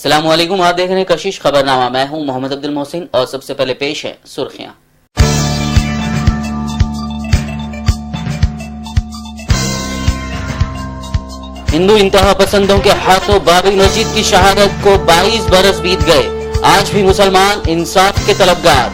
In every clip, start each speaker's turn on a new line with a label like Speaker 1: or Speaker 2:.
Speaker 1: अस्सलाम वालेकुम, आप देख रहे हैं कशिश खबरनामा। मैं हूं मोहम्मद अब्दुल मोहसिन और सबसे पहले पेश है सुर्खियां। हिंदू इंतहा पसंदों के हाथों बाबरी मस्जिद की शहादत को 22 बरस बीत गए, आज भी मुसलमान इंसाफ के तलबगार।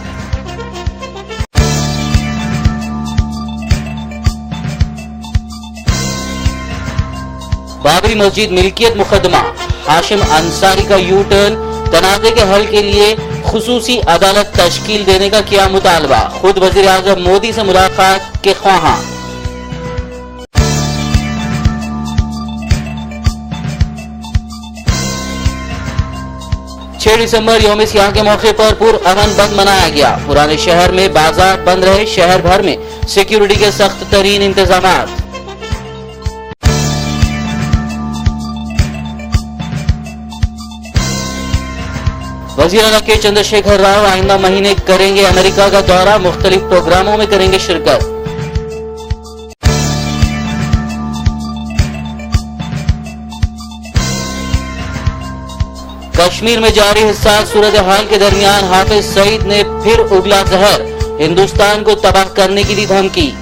Speaker 1: बाबरी मस्जिद मिल्कियत मुकदमा, हाशिम अंसारी का यू टर्न, तनाज़े के हल के लिए खुसूसी अदालत तश्कील देने का किया मुतालबा, खुद वजीर आज़म मोदी से मुलाकात के ख्वाहां। छह दिसंबर यौम सियाह के मौके पर पुरअमन बंद मनाया गया। पुराने शहर में बाजार बंद रहे, शहर भर में सिक्योरिटी के सख्त तरीन इंतजामात। वज़ीर आला के चंद्रशेखर राव आइंदा महीने करेंगे अमेरिका का दौरा, मुख्तलिफ प्रोग्रामों में करेंगे शिरकत। कश्मीर में जारी हिस्सास सूरत हाल के दरमियान हाफिज सईद ने फिर उगला जहर, हिंदुस्तान को तबाह करने की दी धमकी।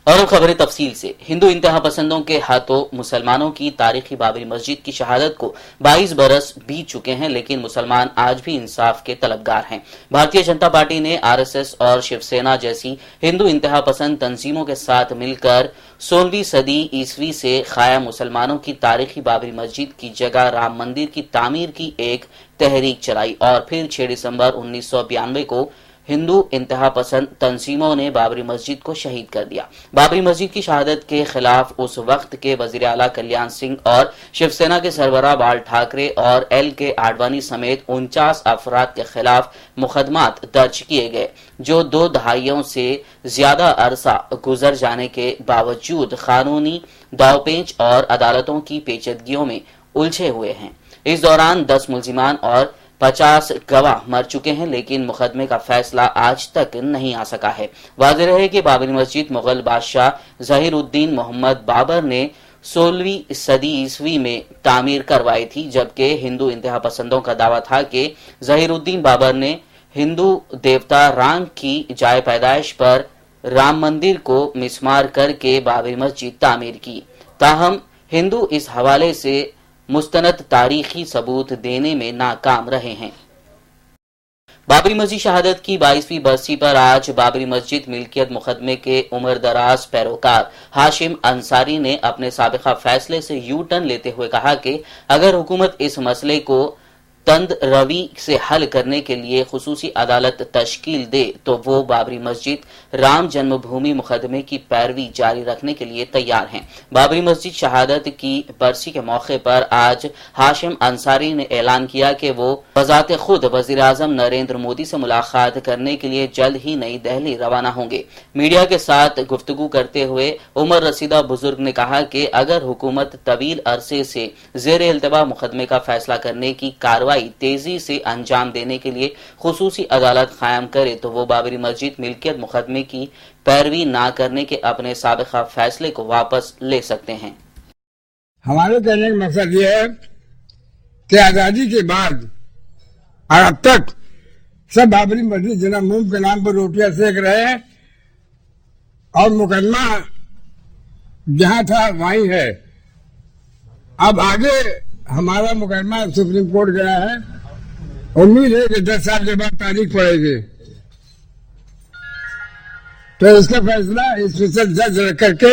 Speaker 1: और खबरें तफसील से। हिंदू इंतहा पसंदों के हाथों मुसलमानों की तारीखी बाबरी मस्जिद की शहादत को 22 बरस बीत चुके हैं, लेकिन मुसलमान आज भी इंसाफ के तलबगार हैं। भारतीय जनता पार्टी ने आरएसएस और शिवसेना जैसी हिंदू इंतहा पसंद तंजीमों के साथ मिलकर 16वीं सदी ईस्वी से कायम मुसलमानों की तारीखी बाबरी मस्जिद की जगह राम मंदिर की तामीर की एक तहरीक चलाई और फिर 6 दिसंबर 1992 को हिंदू इंतहा पसंद तंजीमों ने बाबरी मस्जिद को शहीद कर दिया। बाबरी मस्जिद की शहादत के खिलाफ उस वक्त के वजीर आला कल्याण सिंह और शिवसेना के सरबराह बाल ठाकरे और LK आडवाणी समेत 49 अफराद के खिलाफ मुकदमात दर्ज किए गए, जो 2 दहाइयों से ज्यादा अरसा गुजर जाने के बावजूद कानूनी दावपेंच और अदालतों की पेचीदगियों में उलझे हुए हैं। इस दौरान 10 मुल्जिमान और 50 गवाह मर चुके हैं, लेकिन मुकदमे का फैसला आज तक नहीं आ सका है। वाज़ेह है कि बाबरी मस्जिद मुगल बादशाह ज़हीरुद्दीन मोहम्मद बाबर ने 16वीं सदी ईस्वी में तामीर करवाई थी, जबकि हिंदू इंतहा पसंदों का दावा था कि ज़हीरुद्दीन बाबर ने हिंदू देवता राम की जाए पैदाइश पर राम मंदिर को मिसमार करके बाबरी मस्जिद तामीर की। ताहम हिंदू इस हवाले से मुस्तनद तारीखी सबूत देने में नाकाम रहे हैं। बाबरी मस्जिद शहादत की 22वीं बरसी पर आज बाबरी मस्जिद मिल्कियत मुकदमे के उम्र दराज पैरोकार हाशिम अंसारी ने अपने साबिका फैसले से यू टर्न लेते हुए कहा कि अगर हुकूमत इस मसले को तंद रवी से हल करने के लिए खुसूसी अदालत तश्कील दे तो वो बाबरी मस्जिद राम जन्मभूमि मुकदमे की पैरवी जारी रखने के लिए तैयार हैं। बाबरी मस्जिद शहादत की बरसी के मौके पर आज हाशिम अंसारी ने ऐलान किया कि वो बजाते खुद वजीर आजम नरेंद्र मोदी से मुलाकात करने के लिए जल्द ही नई दिल्ली रवाना होंगे। मीडिया के साथ गुफ्तगू करते हुए उमर रसीदा बुजुर्ग ने कहा कि अगर हुकूमत तवील अरसे से जेर इल्तवा मुकदमे का फैसला करने की कार्रवाई तेजी से अंजाम देने के लिए खुसूसी अदालत कायम करे तो वो बाबरी मस्जिद मिल्कियत मुकदमे की पैरवी ना करने के अपने साबिका फैसले को वापस ले सकते हैं।
Speaker 2: हमारे कहने का मकसद ये है कि आजादी के बाद और अब तक सब बाबरी मस्जिद जना मुंह के नाम पर रोटियां सेक रहे हैं और मुकदमा जहां था वहीं है। अब आगे हमारा मुकदमा सुप्रीम कोर्ट गया है, उम्मीद है कि 10 साल के बाद तारीख पड़ेगी तो इसका फैसला स्पेशल जज रख करके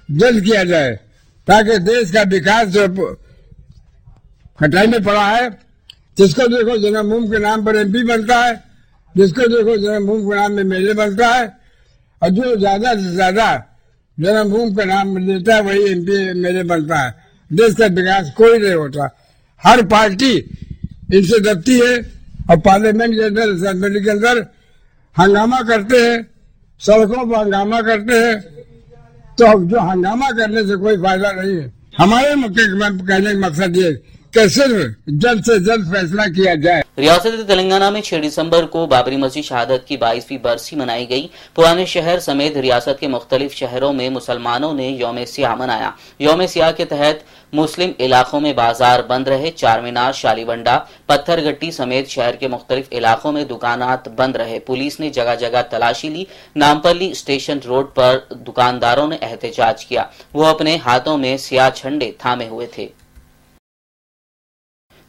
Speaker 2: जल्द किया जाए ताकि देश का विकास जो खटाई में पड़ा है, जिसको देखो जन्मभूमि के नाम पर MP बनता है, जिसको देखो जन्मभूमि के नाम में मेले बनता है और जो ज्यादा से ज्यादा जन्मभूमि का नाम लेता है वही MP मेले बनता है। देश का विकास कोई नहीं होता। हर पार्टी इनसे दबती है और पार्लियामेंट के अंदर, असेंबली के अंदर हंगामा करते हैं, सड़कों पर हंगामा करते हैं, तो जो हंगामा करने से कोई फायदा नहीं है। हमारे कहने का मकसद ये कि सिर्फ जल्द से जल्द फैसला किया जाए।
Speaker 1: रियासत तेलंगाना में 6 दिसंबर को बाबरी मस्जिद शहादत की 22वीं बरसी मनाई गई। पुराने शहर समेत रियासत के मुख्तलिफ शहरों में मुसलमानों ने यौम सियाह मनाया। यौम सियाह के तहत मुस्लिम इलाकों में बाजार बंद रहे। चार मीनार, शालीवंडा, पत्थरगट्टी समेत शहर के मुख्तलिफ इलाकों में दुकानात बंद रहे। पुलिस ने जगह जगह तलाशी ली। नामपल्ली स्टेशन रोड पर दुकानदारों ने एहतजाज किया। वो अपने हाथों में सियाह झंडे थामे हुए थे।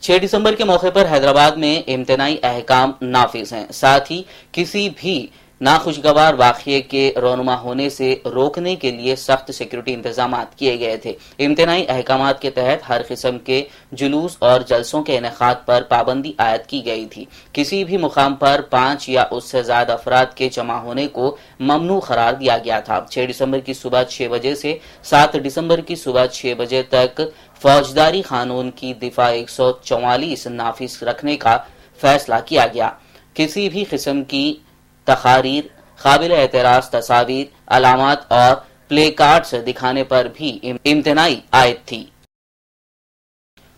Speaker 1: 6 दिसंबर के मौके पर हैदराबाद में इम्तनाई अहकाम नाफिज हैं। साथ ही किसी भी नाखुशगवार वाक़ये के रोनुमा होने से रोकने के लिए सख्त सिक्योरिटी इंतजाम किए गए थे। इम्तनाई अहकाम के तहत हर किस्म के जुलूस और जलसों के इनेकाद पर पाबंदी आयद की गई थी। किसी भी मुकाम पर 5 या उससे ज्यादा अफराद के जमा होने को ममनू करार दिया गया था। 6 दिसंबर की सुबह 6 बजे से 7 दिसंबर की सुबह 6 बजे तक फौजदारी कानून की दिफा 144 नाफिज रखने का फैसला किया गया। किसी भी किस्म की तकारीर, काबिल एतराज तस्वीर, अलामात और प्ले कार्ड्स दिखाने पर भी इम्तनाई आयद थी।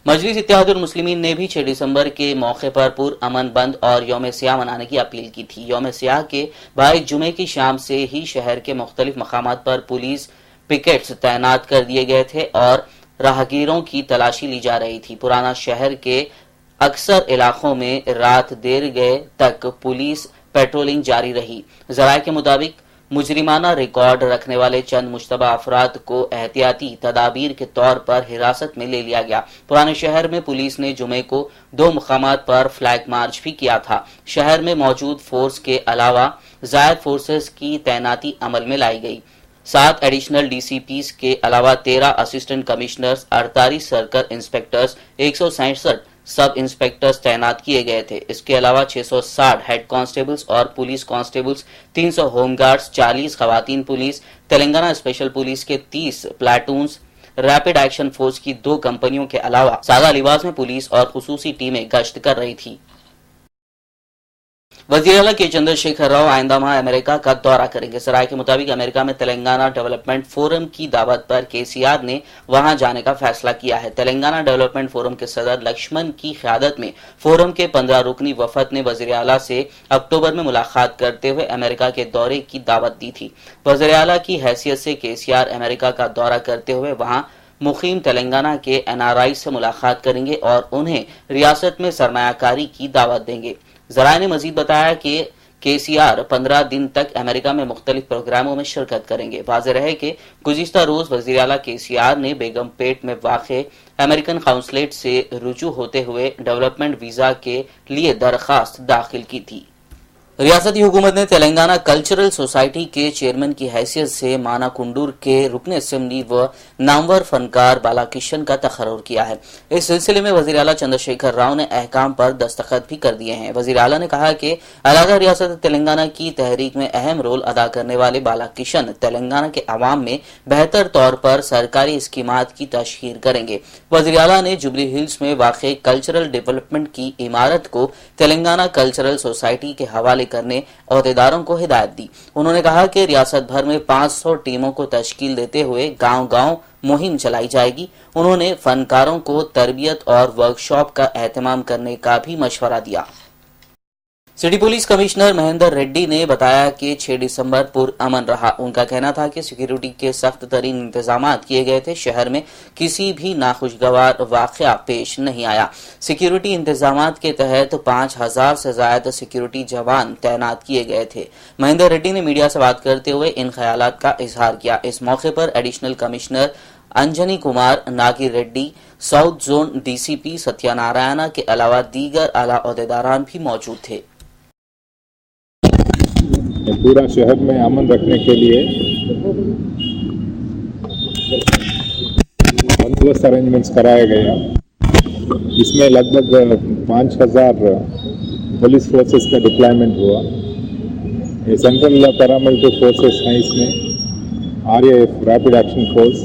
Speaker 1: मजलिस इत्तेहादुल मुस्लिमीन ने भी 6 दिसंबर के मौके पर पुरअमन बंद और यौम सियाह मनाने की अपील की थी। यौम सियाह के बाद जुमे की शाम से ही शहर के मुख्तलिफ मकामात पर पुलिस पिकेट्स तैनात कर दिए गए थे और राहगीरों की तलाशी ली जा रही थी। पुराना शहर के अक्सर इलाकों में रात देर गए तक पुलिस पेट्रोलिंग जारी रही। जराये के मुताबिक मुजरिमाना रिकॉर्ड रखने वाले चंद मुश्तबा अफराद को एहतियाती तदाबीर के तौर पर हिरासत में ले लिया गया। पुराने शहर में पुलिस ने जुमे को 2 मुकामात पर फ्लैग मार्च भी किया था। शहर में मौजूद फोर्स के अलावा जायद फोर्सेस की तैनाती अमल में लाई गई। 7 एडिशनल डीसीपीज के अलावा 13 असिस्टेंट कमिश्नर्स, 48 सर्कल इंस्पेक्टर्स, 167 सब इंस्पेक्टर्स तैनात किए गए थे। इसके अलावा 660 हेड कांस्टेबल्स और पुलिस कांस्टेबल्स, 300 होमगार्ड्स, 40 खवातीन पुलिस, तेलंगाना स्पेशल पुलिस के 30 प्लाटून्स, रैपिड एक्शन फोर्स की 2 कंपनियों के अलावा सादा लिबास में पुलिस और खुसूसी टीमें गश्त कर रही थी। वज़ीर आला के चंद्रशेखर राव आइंदा माह अमेरिका का दौरा करेंगे। सराय के मुताबिक अमेरिका में तेलंगाना डेवलपमेंट फोरम की दावत पर केसीआर ने वहां जाने का फैसला किया है। तेलंगाना डेवलपमेंट फोरम के सदर लक्ष्मण की क़यादत में फोरम के 15 रुकनी वफद ने वज़ीर आला से अक्टूबर में मुलाकात करते हुए अमेरिका के दौरे की दावत दी थी। वज़ीर आला की हैसियत से केसीआर अमेरिका का दौरा करते हुए वहां मुकीम तेलंगाना के NRI से मुलाकात करेंगे और उन्हें रियासत में सरमायाकारी की दावत देंगे। जराये ने मजीद बताया कि केसीआर 15 दिन तक अमेरिका में मुख्तलिफ प्रोग्रामों में शिरकत करेंगे। वाज़ेह रहे कि गुज़िश्ता रोज वज़ीर आला केसीआर ने बेगमपेट में वाक़े अमेरिकन काउंसलेट से रुजू होते हुए डेवलपमेंट वीजा के लिए दरखास्त दाखिल की थी। रियासती हुकूमत ने तेलंगाना कल्चरल सोसाइटी के चेयरमैन की हैसियत से माना कुंडूर के रुकन असेंबली व नामवर फनकार बालाकिशन का तकर्रुर किया है। इस सिलसिले में वज़ीर आला चंद्रशेखर राव ने अहकाम पर दस्तखत भी कर दिए हैं। वज़ीर आला ने कहा कि अलहदा रियासत तेलंगाना की तहरीक में अहम रोल अदा करने वाले बालाकिशन तेलंगाना के अवाम में बेहतर तौर पर सरकारी स्कीमात की तशहीर करेंगे। वज़ीर आला ने जुबली हिल्स में वाक़े कल्चरल डेवलपमेंट की इमारत को तेलंगाना कल्चरल सोसाइटी के हवाले करने अहदेदारों को हिदायत दी। उन्होंने कहा कि रियासत भर में 500 टीमों को तश्कील देते हुए गांव-गांव मुहिम चलाई जाएगी। उन्होंने फनकारों को तरबियत और वर्कशॉप का एहतमाम करने का भी मशवरा दिया। City police commissioner Mahendra Reddy ने बताया कि 6 दिसंबर पुरअमन रहा। उनका कहना था कि सिक्योरिटी के सख्त तरीन इंतजाम किए गए थे। शहर में किसी भी नाखुशगवार वाकया पेश नहीं आया। सिक्योरिटी इंतजाम के तहत 5000 से ज्यादा सिक्योरिटी जवान तैनात किए गए थे। महेंद्र रेड्डी ने मीडिया से बात करते हुए इन ख्यालात का इजहार किया। इस मौके पर एडिशनल कमिश्नर अंजनी कुमार नागिर Reddy, south zone DCP Satyanarayan के अलावा दीगर आला अहदेदारान भी मौजूद थे।
Speaker 3: पूरा शहर में अमन रखने के लिए बंदोबस्त अरेंजमेंट्स कराया गया। इसमें लगभग 5000 पुलिस फोर्सेस का डिप्लॉयमेंट हुआ। ये सेंट्रल पैरामिलिट्री फोर्सेस हैं, इसमें RAF rapid action force,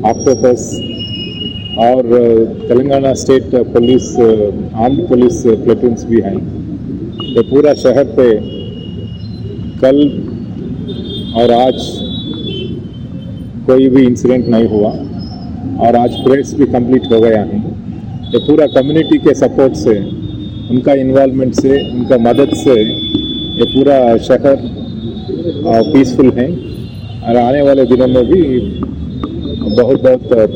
Speaker 3: octopus और Telangana state police armed police platoons भी हैं। ये पूरा शहर पे कल और आज कोई भी इंसिडेंट नहीं हुआ और आज परेड्स भी कंप्लीट हो गया है। ये पूरा कम्युनिटी के सपोर्ट से उनका इन्वॉल्वमेंट से, उनका मदद से ये पूरा शहर पीसफुल है और आने वाले दिनों में भी बहुत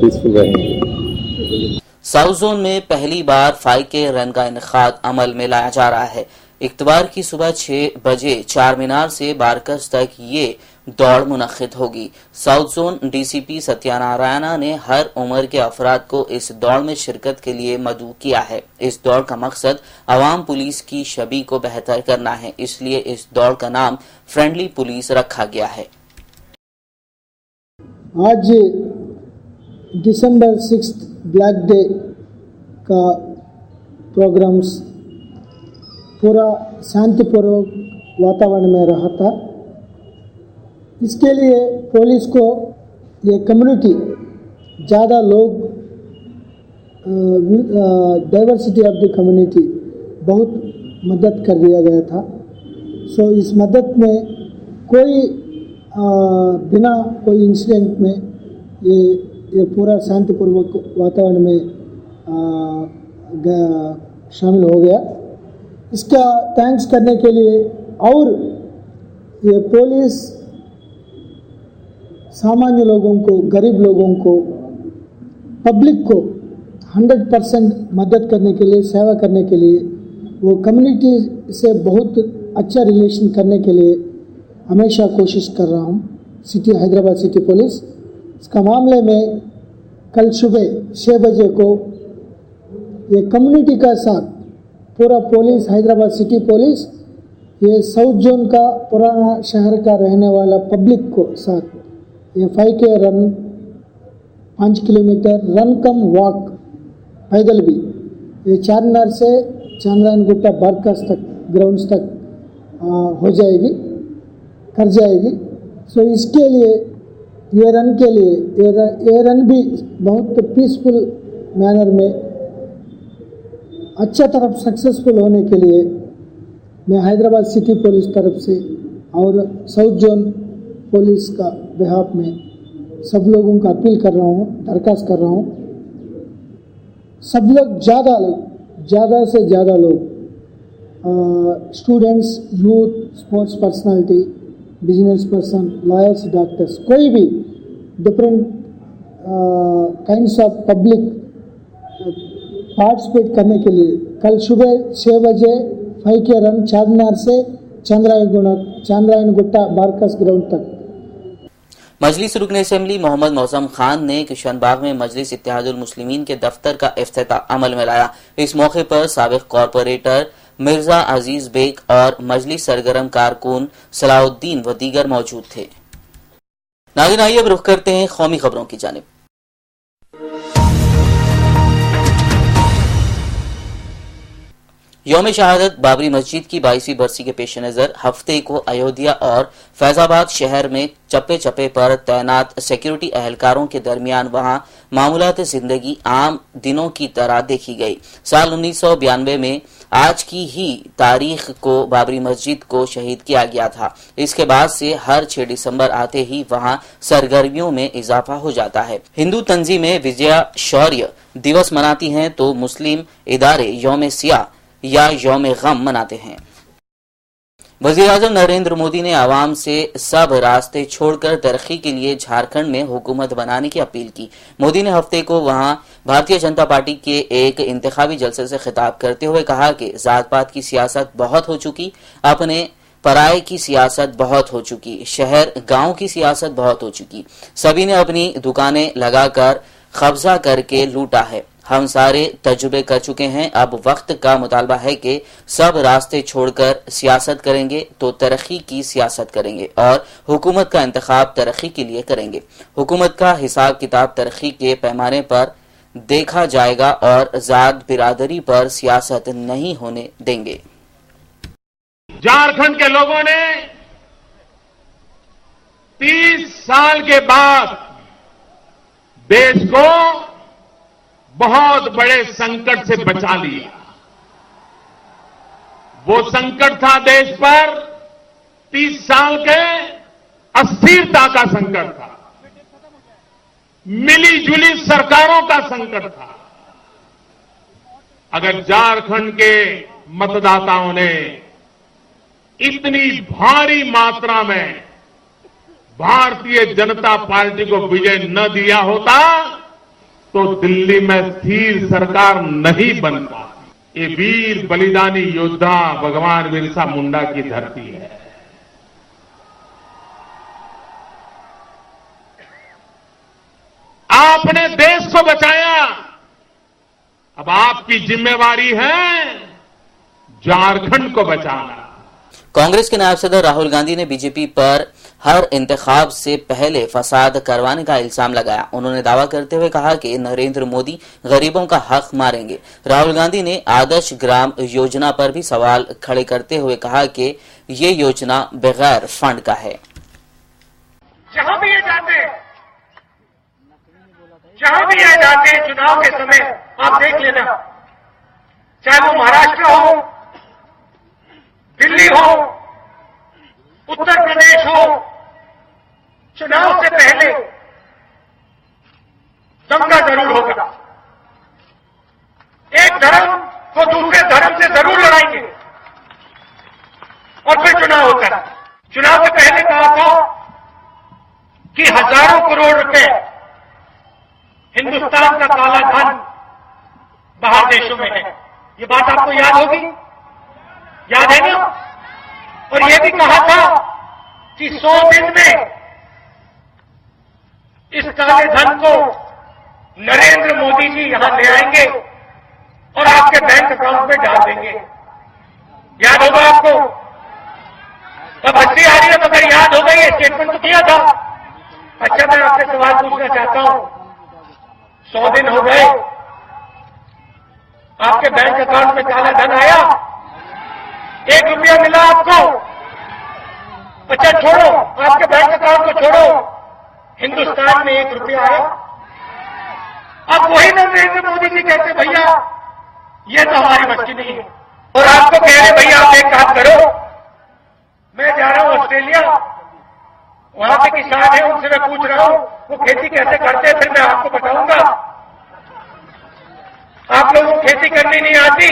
Speaker 3: पीसफुल रहेंगे।
Speaker 1: साउथ जोन में पहली बार 5K रन का इनेकाद अमल में लाया जा रहा है। इतवार की सुबह 6 बजे चार मीनार से बारकस तक ये दौड़ मुनक्किद होगी। साउथ जोन डीसीपी सत्यानारायणा ने हर उम्र के अफराद को इस दौड़ में शिरकत के लिए मदऊ किया है। इस दौड़ का मकसद अवाम पुलिस की छवि को बेहतर करना है, इसलिए इस दौड़ का नाम फ्रेंडली पुलिस रखा गया है।
Speaker 4: आज दिसंबर 6 ब्लैक डे का प्रोग्राम्स पूरा शांतिपूर्वक वातावरण में रहा था। इसके लिए पुलिस को ये कम्युनिटी ज़्यादा लोग डाइवर्सिटी ऑफ द कम्युनिटी बहुत मदद कर दिया गया था। सो इस मदद में कोई बिना कोई इंसिडेंट में ये पूरा शांतिपूर्वक वातावरण में शामिल हो गया। इसका थैंक्स करने के लिए और ये पुलिस सामान्य लोगों को, गरीब लोगों को, पब्लिक को 100% मदद करने के लिए, सेवा करने के लिए, वो कम्युनिटी से बहुत अच्छा रिलेशन करने के लिए हमेशा कोशिश कर रहा हूँ। सिटी हैदराबाद सिटी पुलिस इसका मामले में कल सुबह 6 बजे को ये कम्युनिटी का साथ पूरा पुलिस, हैदराबाद सिटी पुलिस, ये साउथ जोन का पुराना शहर का रहने वाला पब्लिक को साथ ये 5K रन, 5 किलोमीटर रन कम वॉक पैदल भी ये चारमीनार से चांद्रायन गुट्टा बारकस तक ग्राउंड्स तक हो जाएगी, कर जाएगी। सो इसके लिए ये रन के लिए ये रन भी बहुत पीसफुल मैनर में अच्छा तरफ सक्सेसफुल होने के लिए मैं हैदराबाद सिटी पुलिस तरफ से और साउथ जोन पुलिस का बिहाफ में सब लोगों का अपील कर रहा हूँ, दरखास्त कर रहा हूँ। सब लोग ज़्यादा से ज़्यादा लोग students, youth, sports personality, business person, lawyers, doctors, कोई भी different kinds of public participate करने के लिए कल सुबह 6 बजे 5K रन चारमीनार से चांद्रायन गुट्टा बारकस ग्राउंड तक।
Speaker 1: मजलिस रुकन असेंबली मोहम्मद मौसम खान ने किशनबाग में मजलिस इत्तेहादुल मुस्लिमीन के दफ्तर का इफ्तिताह अमल में लाया। इस मौके पर साबिक कॉरपोरेटर मिर्जा अजीज बेग और मजलिस सरगर्म कारकुन सलाउद्दीन व दीगर मौजूद थे। नाज़रीन, आइए अब रुख करते हैं कौमी खबरों की जानिब। यौम शहादत बाबरी मस्जिद की 22वीं बरसी के पेश नज़र हफ्ते को अयोध्या और फैजाबाद शहर में चप्पे चप्पे पर तैनात सिक्योरिटी एहलकारों के दरमियान वहां मामूलात जिंदगी आम दिनों की तरह देखी गई। साल 1992 में आज की ही तारीख को बाबरी मस्जिद को शहीद किया गया था। इसके बाद से हर 6 दिसंबर आते ही वहां सरगर्मियों में इजाफा हो जाता है। हिंदू तंजीमें विजया शौर्य दिवस मनाती हैं तो मुस्लिम इदारे यौम सियाह या यौम गम मनाते हैं। वज़ीर-ए-आज़म नरेंद्र मोदी ने आवाम से सब रास्ते छोड़कर तरक्की के लिए झारखंड में हुकूमत बनाने की अपील की। मोदी ने हफ्ते को वहां भारतीय जनता पार्टी के एक इंतखाबी जलसे से खिताब करते हुए कहा कि जात पात की सियासत बहुत हो चुकी, अपने पराये की सियासत बहुत हो चुकी, शहर गांव की सियासत बहुत हो चुकी। सभी ने अपनी दुकानें लगाकर कब्जा करके लूटा है। हम सारे तजुर्बे कर चुके हैं। अब वक्त का मुतालबा है कि सब रास्ते छोड़कर सियासत करेंगे तो तरक्की की सियासत करेंगे और हुकूमत का इंतखाब तरक्की के लिए करेंगे। हुकूमत का हिसाब किताब तरक्की के पैमाने पर देखा जाएगा और जात बिरादरी पर सियासत नहीं होने देंगे।
Speaker 5: झारखंड के लोगों ने 30 साल के बाद देश को बहुत बड़े संकट से बचा लिया। वो संकट था देश पर 30 साल के अस्थिरता का संकट था, मिली जुली सरकारों का संकट था। अगर झारखंड के मतदाताओं ने इतनी भारी मात्रा में भारतीय जनता पार्टी को विजय न दिया होता तो दिल्ली में स्थिर सरकार नहीं बनता। ये वीर बलिदानी योद्धा भगवान बिरसा मुंडा की धरती है। आपने देश को बचाया, अब आपकी जिम्मेवारी है झारखंड को बचाना।
Speaker 1: कांग्रेस के नायब सदर राहुल गांधी ने बीजेपी पर हर इंतखाब से पहले फसाद करवाने का इल्जाम लगाया। उन्होंने दावा करते हुए कहा कि नरेंद्र मोदी गरीबों का हक मारेंगे। राहुल गांधी ने आदर्श ग्राम योजना पर भी सवाल खड़े करते हुए कहा कि ये योजना बगैर फंड का है।
Speaker 6: जहां भी ये जाते हैं चुनाव के समय आप देख लेना, चाहे वो महाराष्ट्र हो, दिल्ली हो, उत्तर प्रदेश हो, चुनाव से पहले दंगा जरूर होगा। एक धर्म को दूसरे धर्म से जरूर लड़ाएंगे और फिर चुनाव होता है। चुनाव से पहले कहा था कि हजारों करोड़ रुपए हिंदुस्तान का काला धन बाहर देशों में है। ये बात आपको याद होगी, याद है ना? और ये भी कहा था कि 100 दिन में इस काले धन को नरेंद्र मोदी जी यहां ले आएंगे और आपके बैंक अकाउंट में डाल देंगे। याद होगा आपको? अब हंसी आ रही है, मगर याद होगा, ये स्टेटमेंट तो किया था। अच्छा, मैं आपसे सवाल पूछना चाहता हूं, 100 दिन हो गए, आपके बैंक अकाउंट में काला धन आया? 1 रुपया मिला आपको? अच्छा छोड़ो, आपके बैंक अकाउंट को छोड़ो, हिंदुस्तान में 1 रुपया आया? अब वही नरेंद्र मोदी जी कहते भैया ये तो हमारी बस की नहीं है, और आपको कह रहे भैया आप एक काम करो, मैं जा रहा हूं ऑस्ट्रेलिया, वहां पे किसान है, उनसे मैं पूछ रहा हूं वो खेती कैसे करते हैं, फिर मैं आपको बताऊंगा। आप लोगों को खेती करनी नहीं आती,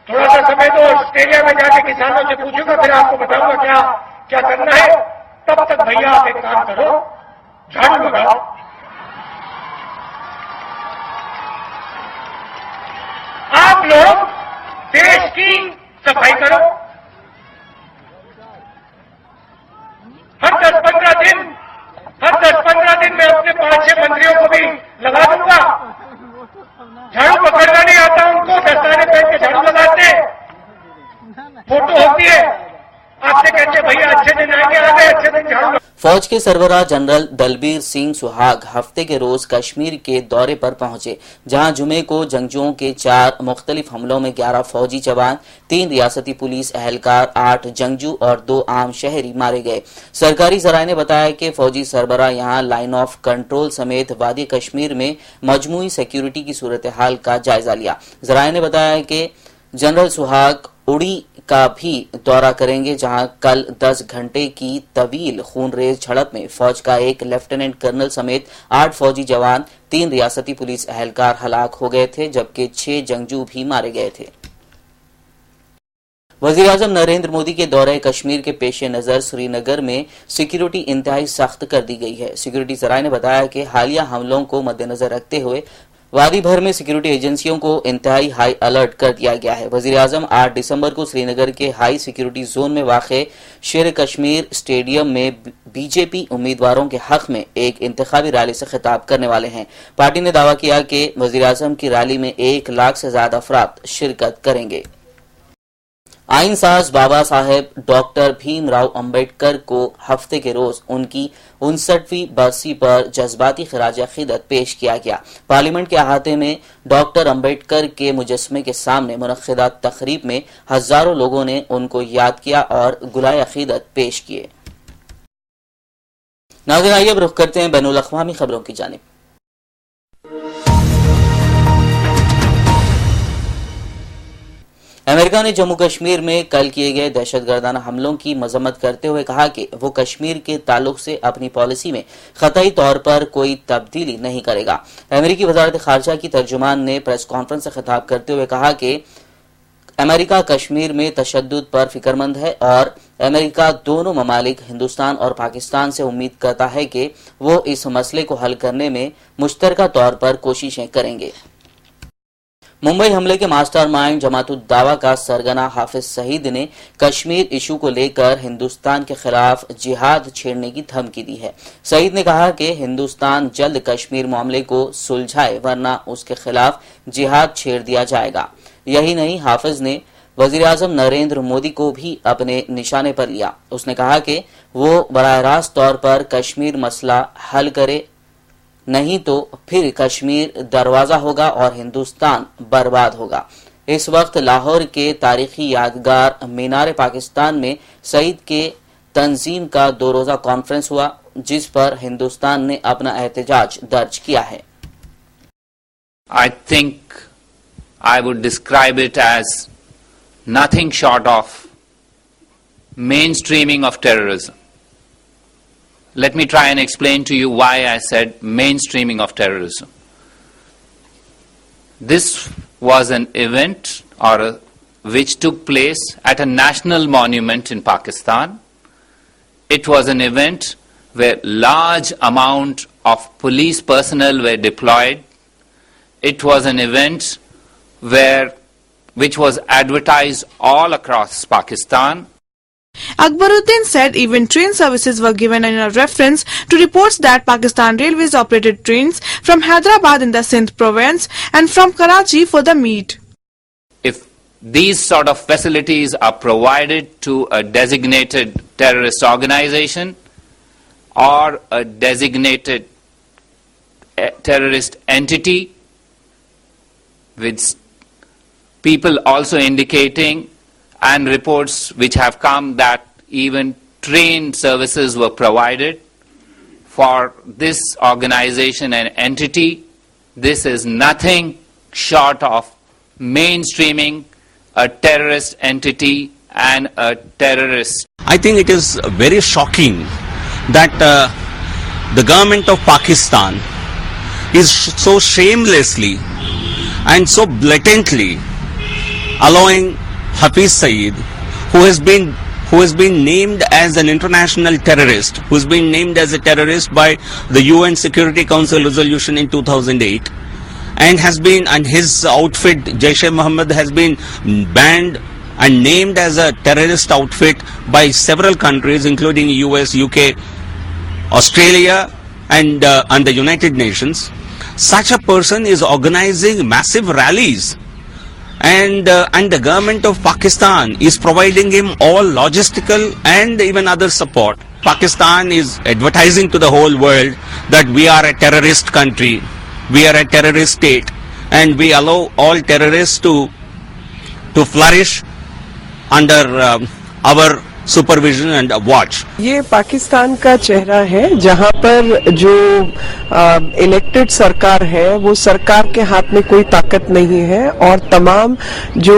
Speaker 6: थोड़ा सा समय दो, ऑस्ट्रेलिया में जाके किसानों से पूछूंगा, फिर आपको बताऊंगा क्या क्या करना है। तब तक भैया आप एक काम करो, झाड़ू लगाओ। आप लोग देश की सफाई करो। हर 10-15 दिन मैं अपने 5-6 मंत्रियों को भी लगा दूंगा। झाड़ू पकड़ना नहीं आता उनको, दस्ताने पहन के झाड़ू लगाते, फोटो होती है, आपसे कहते भैया अच्छे दिन आएंगे, आ गए अच्छे दिन झाड़ू।
Speaker 1: फौज के सरबराह जनरल दलबीर सिंह सुहाग हफ्ते के रोज कश्मीर के दौरे पर पहुंचे, जहां जुमे को जंगजुओं के 4 मुख्तलिफ हमलों में 11 फौजी जवान, 3 रियासती पुलिस एहलकार, 8 जंगजू और 2 आम शहरी मारे गए। सरकारी जराये ने बताया कि फौजी सरबराह यहां लाइन ऑफ कंट्रोल समेत वादी कश्मीर में मजमूई सिक्योरिटी की सूरत हाल का जायजा लिया। जराये ने बताया कि जनरल सुहाग उड़ी का भी दौरा करेंगे, जहां कल 10 घंटे की तवील खूनरेज झड़प में फौज का एक लेफ्टिनेंट कर्नल समेत 8 फौजी जवान, 3 रियासती पुलिस एहलकार हलाक हो गए थे, जबकि 6 जंगजू भी मारे गए थे। वज़ीर-ए-आज़म नरेंद्र मोदी के दौरे कश्मीर के पेश नजर श्रीनगर में सिक्योरिटी इंतहाई सख्त कर दी गई है। सिक्योरिटी जराये ने बताया कि हालिया हमलों को मद्देनजर रखते हुए वादी भर में सिक्योरिटी एजेंसियों को इंतहाई हाई अलर्ट कर दिया गया है। वज़ीर-ए-आज़म 8 दिसंबर को श्रीनगर के हाई सिक्योरिटी जोन में वाक़े शेर कश्मीर स्टेडियम में बीजेपी उम्मीदवारों के हक में एक इंतखाबी रैली से खिताब करने वाले हैं। पार्टी ने दावा किया कि वज़ीर-ए-आज़म की रैली में 1 लाख से ज्यादा अफराद शिरकत करेंगे। आईन साज बाबा साहेब डॉक्टर भीमराव अंबेडकर को हफ्ते के रोज उनकी 59वीं बरसी पर जज्बाती खिराज अकीदत पेश किया गया। पार्लियामेंट के अहाते में डॉक्टर अंबेडकर के मुजस्समे के सामने मुनक्किदा तकरीब में हजारों लोगों ने उनको याद किया और गुलाए अकीदत पेश किए। नाज़रीन, आइए अब रुख करते हैं बैनुल अक़वामी खबरों की जानिब। अमेरिका ने जम्मू कश्मीर में कल किए गए दहशतगर्दाना हमलों की मजम्मत करते हुए कहा कि वो कश्मीर के ताल्लुक से अपनी पॉलिसी में क़तई तौर पर कोई तब्दीली नहीं करेगा। अमेरिकी वज़ारत ख़ारजा की तर्जुमान ने प्रेस कॉन्फ्रेंस से खिताब करते हुए कहा कि अमेरिका कश्मीर में तशद्दुद पर फिक्रमंद है और अमेरिका दोनों ममालिक हिंदुस्तान और पाकिस्तान से उम्मीद करता है कि वो इस मसले को हल करने में मुश्तरका तौर पर कोशिशें करेंगे। मुंबई हमले के मास्टरमाइंड जमातुद्दावा का सरगना हाफिज सईद ने कश्मीर इशू को लेकर हिंदुस्तान के खिलाफ जिहाद छेड़ने की धमकी दी है। सईद ने कहा कि हिंदुस्तान जल्द कश्मीर मामले को सुलझाए वरना उसके खिलाफ जिहाद छेड़ दिया जाएगा। यही नहीं, हाफिज ने वजीर-ए-आज़म नरेंद्र मोदी को भी अपने निशाने पर लिया। उसने कहा कि वो बराह रास्त तौर पर कश्मीर मसला हल करे, नहीं तो फिर कश्मीर दरवाजा होगा और हिंदुस्तान बर्बाद होगा। इस वक्त लाहौर के तारीखी यादगार मीनार पाकिस्तान में सईद के तंजीम का 2 रोजा कॉन्फ्रेंस हुआ, जिस पर हिंदुस्तान ने अपना एहतजाज दर्ज किया है।
Speaker 7: I think I would describe it as nothing short of mainstreaming of terrorism. Let me try and explain to you why I said mainstreaming of terrorism. This was an event which took place at a national monument in Pakistan. It was an event where large amount of police personnel were deployed. It was an event which was advertised all across Pakistan.
Speaker 8: Akbaruddin said even train services were given in a reference to reports that Pakistan Railways operated trains from Hyderabad in the Sindh province and from Karachi for the meet.
Speaker 7: If these sort of facilities are provided to a designated terrorist organization or a designated terrorist entity, with people also indicating and reports which have come that even train services were provided for this organization and entity, this is nothing short of mainstreaming a terrorist entity and a terrorist.
Speaker 9: I think it is very shocking that the government of Pakistan is so shamelessly and so blatantly allowing Hafiz Saeed, who has been named as an international terrorist, who has been named as a terrorist by the UN Security Council resolution in 2008, and his outfit Jaish-e-Mohammed has been banned and named as a terrorist outfit by several countries, including US, UK, Australia, and the United Nations. Such a person is organizing massive rallies. And the government of Pakistan is providing him all logistical and even other support. Pakistan is advertising to the whole world that we are a terrorist country, we are a terrorist state, and we allow all terrorists to flourish under our supervision and watch.
Speaker 10: ये पाकिस्तान का चेहरा है जहां पर जो elected सरकार है वो सरकार के हाथ में कोई ताकत नहीं है और तमाम जो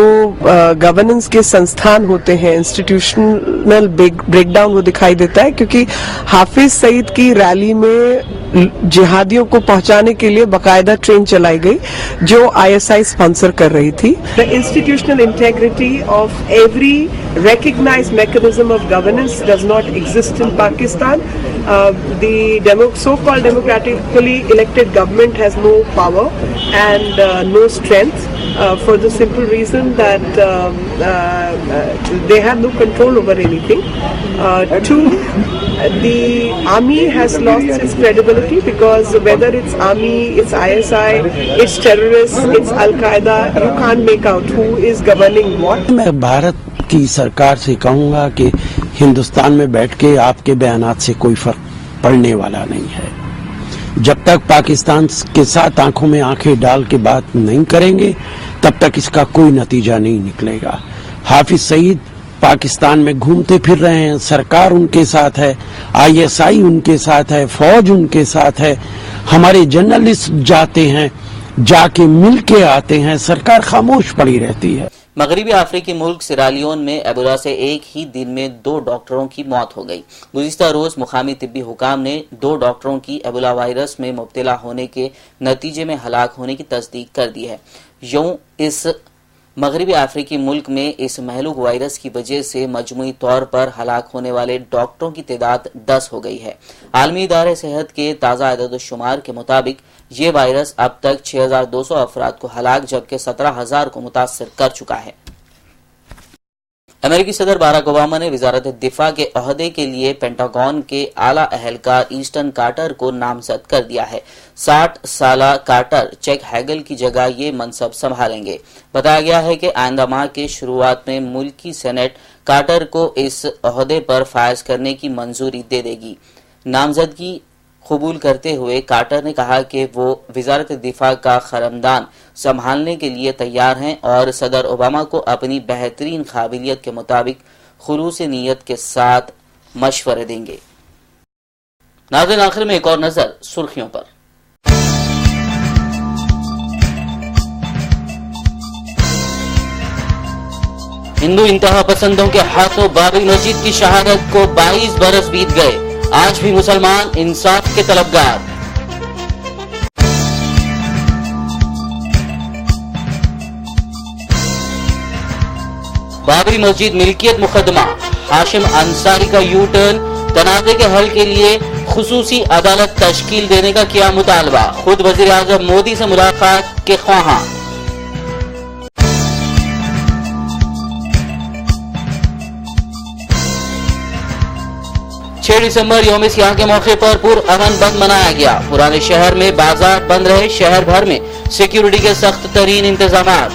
Speaker 10: गवर्नेंस के संस्थान होते हैं इंस्टीट्यूशनल ब्रेकडाउन वो दिखाई देता है, क्योंकि हाफिज सईद की रैली में जिहादियों को पहुंचाने के लिए बाकायदा ट्रेन चलाई गई जो आईएसआई स्पॉन्सर कर रही थी। The institutional integrity of every recognized mechanism of governance does not exist in Pakistan. The so-called democratically elected government has no power and no strength for the simple reason that they have no control over anything. Two, the army has lost its credibility because whether it's army, it's ISI, it's terrorists, it's Al-Qaeda, you can't make out who is governing what.
Speaker 11: मैं भारत की सरकार से कहूंगा कि हिंदुस्तान में बैठ के आपके बयानात से कोई फर्क पड़ने वाला नहीं है। जब तक पाकिस्तान के साथ आंखों में आंखें डाल के बात नहीं करेंगे तब तक इसका कोई नतीजा नहीं निकलेगा। हाफिज सईद पाकिस्तान में घूमते फिर रहे हैं, सरकार उनके साथ है, आईएसआई उनके साथ है, फौज उनके साथ है, हमारे जर्नलिस्ट जाते हैं, जाके मिल के आते हैं, सरकार खामोश पड़ी रहती है।
Speaker 1: मगरबी अफ्रीकी मुल्क सिरालियोन में एबोला से एक ही दिन में 2 डॉक्टरों की मौत हो गई। गुज़िश्ता रोज मुकामी तिब्बी हुकाम ने 2 डॉक्टरों की एबोला वायरस में मुब्तला होने के नतीजे में हलाक होने की तस्दीक कर दी है। यूं इस मगरबी अफ्रीकी मुल्क में इस महलूक वायरस की वजह से मजमूई तौर पर हलाक होने वाले डॉक्टरों की तादाद 10 हो गई है। आलमी इदारे सेहत के ताज़ा अदद-ओ-शुमार के मुताबिक ये वायरस अब तक 6,200 अफराद को हलाक जबकि 17,000 को मुतासर कर चुका है। अमेरिकी सदर बाराक ओबामा ने वजारत दिफा के ओहदे के लिए पेंटागन के आला अहलकार ईस्टन कार्टर को नामजद कर दिया है। 60 साला कार्टर चेक हैगल की जगह ये मनसब संभालेंगे। बताया गया है कि आइंदा माह के शुरुआत में मुल्की सेनेट कार्टर को इस ओहदे पर फायज करने की मंजूरी दे देगी। नामजदगी कबूल करते हुए कार्टर ने कहा कि वो वजारत दिफा का खरमदान संभालने के लिए तैयार हैं और सदर ओबामा को अपनी बेहतरीन काबिलियत के मुताबिक खुलूस नीयत के साथ मशवरे देंगे। नाज़रीन, आखिर में एक और नजर सुर्खियों पर। हिंदू इंतहा पसंदों के हाथों बाबरी मस्जिद की शहादत को 22 बरस बीत गए, आज भी मुसलमान इंसाफ के तलबगार। बाबरी मस्जिद मिल्कियत मुकदमा, हाशिम अंसारी का यू टर्न, तनाज़े के हल के लिए खुसूसी अदालत तश्कील देने का किया मुतालबा, खुद वज़ीर आज़म मोदी से मुलाकात के ख्वाहां। दिसंबर यौम सियाह के मौके पर पुरअमन बंद मनाया गया। पुराने शहर में बाजार बंद रहे, शहर भर में सिक्योरिटी के सख्त तरीन इंतजामात।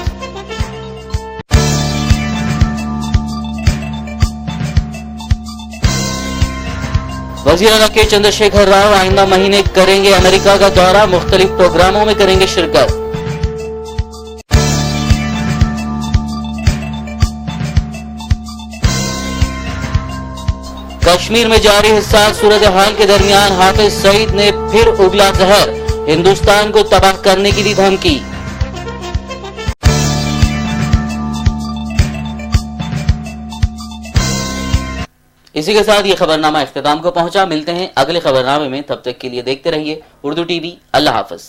Speaker 1: वज़ीर आला के चंद्रशेखर राव आइंदा महीने करेंगे अमेरिका का दौरा, मुख्तलिफ प्रोग्रामों में करेंगे शिरकत। कश्मीर में जारी हिस्सास सूरत हाल के दरमियान हाफिज सईद ने फिर उगला जहर, हिंदुस्तान को तबाह करने की दी धमकी। इसी के साथ ये खबरनामा इख्तिताम को पहुंचा। मिलते हैं अगले खबरनामे में, तब तक के लिए देखते रहिए उर्दू टीवी। अल्लाह हाफिज।